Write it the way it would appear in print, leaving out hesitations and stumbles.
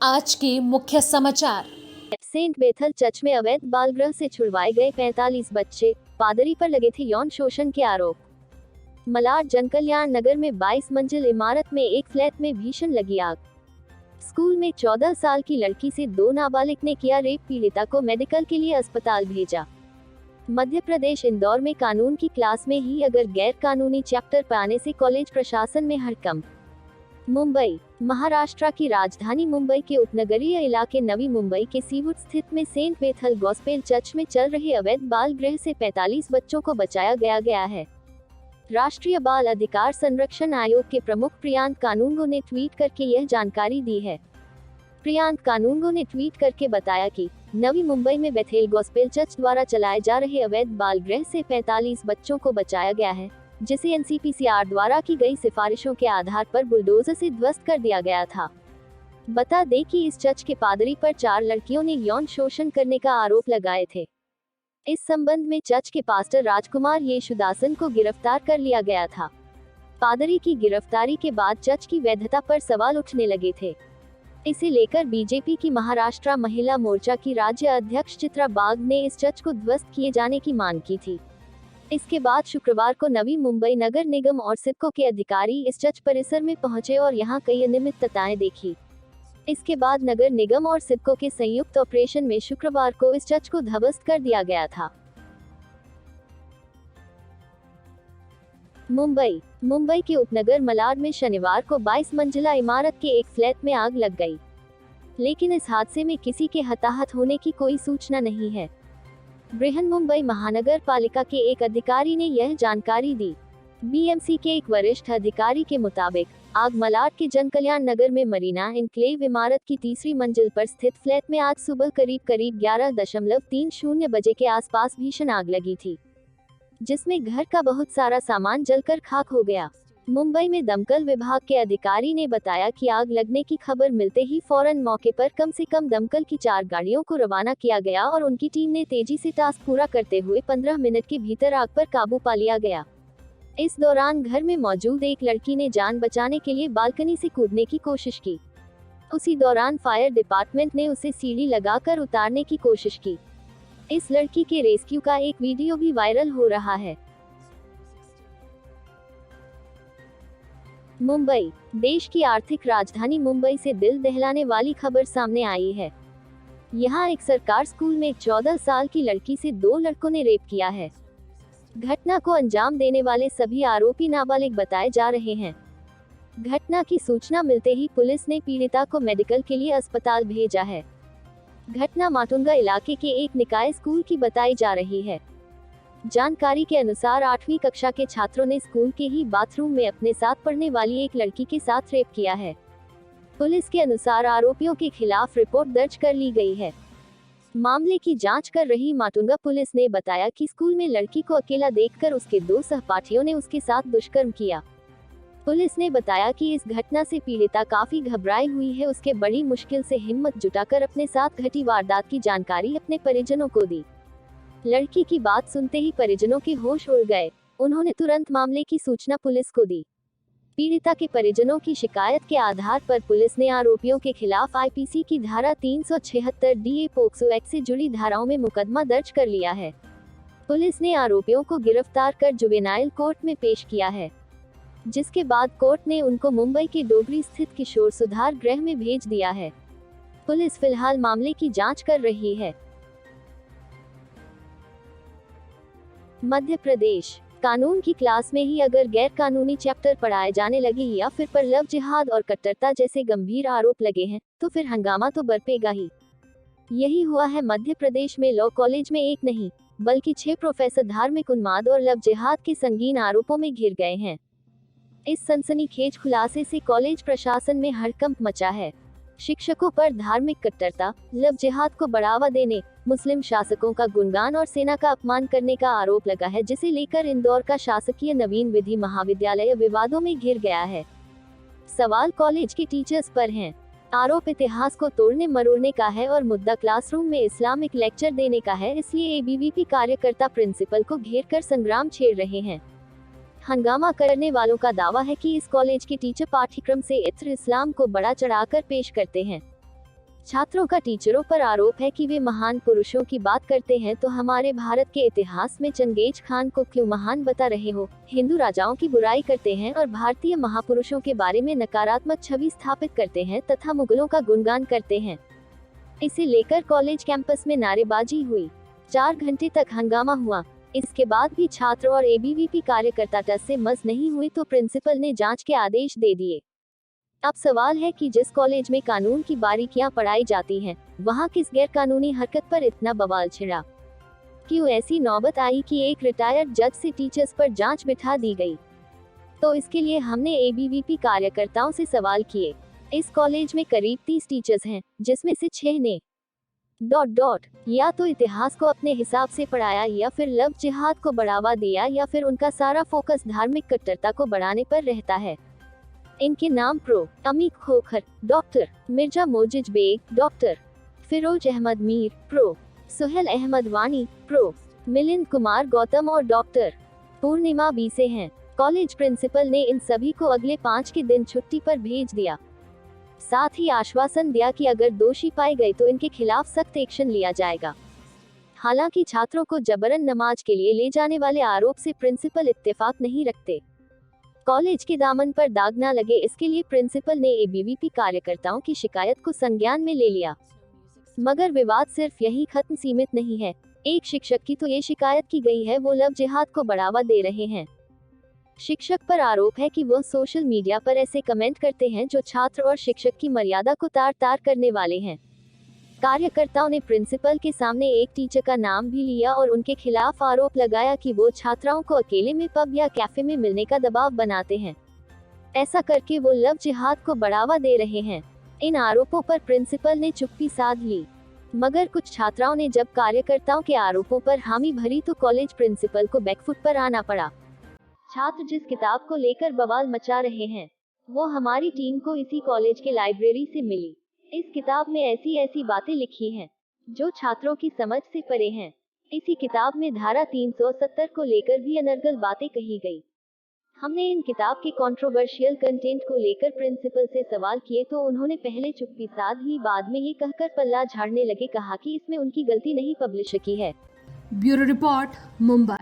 आज के मुख्य समाचार। सेंट बेथल चर्च में अवैध बालगृह से छुड़वाए गए 45 बच्चे, पादरी पर लगे थे यौन शोषण के आरोप। मलाड जनकल्याण नगर में 22 मंजिल इमारत में एक फ्लैट में भीषण लगी आग। स्कूल में 14 साल की लड़की से 2 नाबालिग ने किया रेप, पीड़िता को मेडिकल के लिए अस्पताल भेजा। मध्य प्रदेश इंदौर में कानून की क्लास में ही अगर गैर कानूनी चैप्टर पाने से कॉलेज प्रशासन में हड़कंप। मुंबई, महाराष्ट्र की राजधानी मुंबई के उपनगरीय इलाके नवी मुंबई के सीवुड स्थित में सेंट बेथल गॉस्पेल चर्च में चल रहे अवैध बाल गृह से 45 बच्चों को बचाया गया है। राष्ट्रीय बाल अधिकार संरक्षण आयोग के प्रमुख प्रियांक कानूनगो ने ट्वीट करके यह जानकारी दी है। प्रियांक कानूनगो ने ट्वीट करके बताया कि नवी मुंबई में बेथेल गॉस्पेल चर्च द्वारा चलाए जा रहे अवैध बाल गृह से 45 बच्चों को बचाया गया है, जिसे एनसीपीसीआर द्वारा की गई सिफारिशों के आधार पर बुलडोजर से ध्वस्त कर दिया गया था। बता दें कि इस चर्च के पादरी पर 4 लड़कियों ने यौन शोषण करने का आरोप लगाए थे। इस संबंध में चर्च के पास्टर राजकुमार येशुदासन को गिरफ्तार कर लिया गया था। पादरी की गिरफ्तारी के बाद चर्च की वैधता पर सवाल उठने लगे थे। इसे लेकर बीजेपी की महाराष्ट्र महिला मोर्चा की राज्य अध्यक्ष चित्रा बाग ने इस चर्च को ध्वस्त किए जाने की मांग की थी। इसके बाद शुक्रवार को नवी मुंबई नगर निगम और सिडको के अधिकारी इस चर्च परिसर में पहुंचे और यहां कई अनियमितताएं देखी। इसके बाद नगर निगम और सिडको के संयुक्त ऑपरेशन में शुक्रवार को इस चर्च को ध्वस्त कर दिया गया था। मुंबई के उपनगर मलाड में शनिवार को 22 मंजिला इमारत के एक फ्लैट में आग लग गई, लेकिन इस हादसे में किसी के हताहत होने की कोई सूचना नहीं है। बृहन्मुंबई महानगर पालिका के एक अधिकारी ने यह जानकारी दी। बीएमसी के एक वरिष्ठ अधिकारी के मुताबिक आग मलाड के जनकल्याण नगर में मरीना इनक्लेव इमारत की तीसरी मंजिल पर स्थित फ्लैट में आज सुबह करीब 11:30 बजे के आसपास भीषण आग लगी थी, जिसमें घर का बहुत सारा सामान जलकर खाक हो गया। मुंबई में दमकल विभाग के अधिकारी ने बताया कि आग लगने की खबर मिलते ही फौरन मौके पर कम से कम दमकल की 4 गाड़ियों को रवाना किया गया और उनकी टीम ने तेजी से टास्क पूरा करते हुए 15 मिनट के भीतर आग पर काबू पा लिया गया। इस दौरान घर में मौजूद एक लड़की ने जान बचाने के लिए बालकनी से कूदने की कोशिश की। उसी दौरान फायर डिपार्टमेंट ने उसे सीढ़ी लगाकर उतारने की कोशिश की। इस लड़की के रेस्क्यू का एक वीडियो भी वायरल हो रहा है। मुंबई, देश की आर्थिक राजधानी मुंबई से दिल दहलाने वाली खबर सामने आई है। यहां एक सरकारी स्कूल में 14 साल की लड़की से 2 लड़कों ने रेप किया है। घटना को अंजाम देने वाले सभी आरोपी नाबालिग बताए जा रहे हैं। घटना की सूचना मिलते ही पुलिस ने पीड़िता को मेडिकल के लिए अस्पताल भेजा है। घटना माटुंगा इलाके के एक निकाय स्कूल की बताई जा रही है। जानकारी के अनुसार 8वीं कक्षा के छात्रों ने स्कूल के ही बाथरूम में अपने साथ पढ़ने वाली एक लड़की के साथ रेप किया है। पुलिस के अनुसार आरोपियों के खिलाफ रिपोर्ट दर्ज कर ली गई है। मामले की जांच कर रही माटुंगा पुलिस ने बताया कि स्कूल में लड़की को अकेला देखकर उसके 2 सहपाठियों ने उसके साथ दुष्कर्म किया। पुलिस ने बताया कि इस घटना से पीड़िता काफी घबराई हुई है। उसके बड़ी मुश्किल से हिम्मत जुटाकर अपने साथ घटी वारदात की जानकारी अपने परिजनों को दी। लड़की की बात सुनते ही परिजनों के होश उड़ गए। उन्होंने तुरंत मामले की सूचना पुलिस को दी। पीड़िता के परिजनों की शिकायत के आधार पर पुलिस ने आरोपियों के खिलाफ आईपीसी की धारा 376 डीए पोक्सो एक्ट से जुड़ी धाराओं में मुकदमा दर्ज कर लिया है। पुलिस ने आरोपियों को गिरफ्तार कर जुवेनाइल कोर्ट में पेश किया है, जिसके बाद कोर्ट ने उनको मुंबई के डोगरी स्थित किशोर सुधार गृह में भेज दिया है। पुलिस फिलहाल मामले की जांच कर रही है। मध्य प्रदेश, कानून की क्लास में ही अगर गैर कानूनी चैप्टर पढ़ाए जाने लगे या फिर पर लव जिहाद और कट्टरता जैसे गंभीर आरोप लगे हैं, तो फिर हंगामा तो बरपेगा ही। यही हुआ है मध्य प्रदेश में। लॉ कॉलेज में एक नहीं बल्कि 6 प्रोफेसर धार्मिक उन्माद और लव जिहाद के संगीन आरोपों में घिर गए हैं। इस सनसनीखेज खुलासे से कॉलेज प्रशासन में हड़कंप मचा है। शिक्षकों पर धार्मिक कट्टरता, लव जिहाद को बढ़ावा देने, मुस्लिम शासकों का गुणगान और सेना का अपमान करने का आरोप लगा है, जिसे लेकर इंदौर का शासकीय नवीन विधि महाविद्यालय विवादों में घिर गया है। सवाल कॉलेज के टीचर्स पर हैं। आरोप इतिहास को तोड़ने मरोड़ने का है और मुद्दा क्लासरूम में इस्लामिक लेक्चर देने का है। इसलिए एबीवीपी कार्यकर्ता प्रिंसिपल को घेरकर संग्राम छेड़ रहे हैं। हंगामा करने वालों का दावा है कि इस कॉलेज के टीचर पाठ्यक्रम से इत्र इस्लाम को बड़ा चढ़ाकर पेश करते हैं। छात्रों का टीचरों पर आरोप है कि वे महान पुरुषों की बात करते हैं तो हमारे भारत के इतिहास में चंगेज खान को क्यों महान बता रहे हो। हिंदू राजाओं की बुराई करते हैं और भारतीय महापुरुषों के बारे में नकारात्मक छवि स्थापित करते हैं तथा मुगलों का गुणगान करते हैं। इसे लेकर कॉलेज कैंपस में नारेबाजी हुई। 4 घंटे तक हंगामा हुआ। इसके बाद भी छात्र और एबीवीपी कार्यकर्ता टस से मस नहीं हुए तो प्रिंसिपल ने जांच के आदेश दे दिए। अब सवाल है कि जिस कॉलेज में कानून की बारीकियां पढ़ाई जाती हैं, वहां किस गैर कानूनी हरकत पर इतना बवाल छिड़ा। क्यों ऐसी नौबत आई कि एक रिटायर्ड जज से टीचर्स पर जांच बिठा दी गई। तो इसके लिए हमने एबीवीपी कार्यकर्ताओं से सवाल किए। इस कॉलेज में करीब 30 टीचर्स हैं, जिसमें से 6 ने ... या तो इतिहास को अपने हिसाब से पढ़ाया या फिर लव जिहाद को बढ़ावा दिया या फिर उनका सारा फोकस धार्मिक कट्टरता को बढ़ाने पर रहता है। इनके नाम प्रो अमीक खोखर, डॉक्टर मिर्जा मोजिज बेग, डॉक्टर फिरोज अहमद मीर, प्रो सुहेल अहमद वानी, प्रो मिलिंद कुमार गौतम और डॉक्टर पूर्णिमा बीसे हैं। कॉलेज प्रिंसिपल ने इन सभी को अगले 5 के दिन छुट्टी पर भेज दिया। साथ ही आश्वासन दिया कि अगर दोषी पाए गए तो इनके खिलाफ सख्त एक्शन लिया जाएगा। हालांकि छात्रों को जबरन नमाज के लिए ले जाने वाले आरोप से प्रिंसिपल इत्तेफाक नहीं रखते। कॉलेज के दामन पर दाग न लगे, इसके लिए प्रिंसिपल ने एबीवीपी कार्यकर्ताओं की शिकायत को संज्ञान में ले लिया। मगर विवाद सिर्फ यही खत्म सीमित नहीं है। एक शिक्षक की तो ये शिकायत की गई है वो लव जिहाद को बढ़ावा दे रहे हैं। शिक्षक पर आरोप है कि वह सोशल मीडिया पर ऐसे कमेंट करते हैं जो छात्र और शिक्षक की मर्यादा को तार-तार करने वाले हैं। कार्यकर्ताओं ने प्रिंसिपल के सामने एक टीचर का नाम भी लिया और उनके खिलाफ आरोप लगाया कि वो छात्राओं को अकेले में पब या कैफे में मिलने का दबाव बनाते हैं। ऐसा करके वो लव जिहाद को बढ़ावा दे रहे हैं। इन आरोपों पर प्रिंसिपल ने चुप्पी साध ली। मगर कुछ छात्राओं ने जब कार्यकर्ताओं के आरोपों पर हामी भरी तो कॉलेज प्रिंसिपल को बैकफुट पर आना पड़ा। छात्र जिस किताब को लेकर बवाल मचा रहे हैं, वो हमारी टीम को इसी कॉलेज के लाइब्रेरी से मिली। इस किताब में ऐसी बातें लिखी हैं जो छात्रों की समझ से परे हैं। इसी किताब में धारा 370 को लेकर भी अनर्गल बातें कही गई। हमने इन किताब के कंट्रोवर्शियल कंटेंट को लेकर प्रिंसिपल से सवाल किए तो उन्होंने पहले चुप्पी साध ली, बाद में ये कहकर पल्ला झाड़ने लगे, कहा कि इसमें उनकी गलती नहीं, पब्लिशर की है। Bureau report, Mumbai.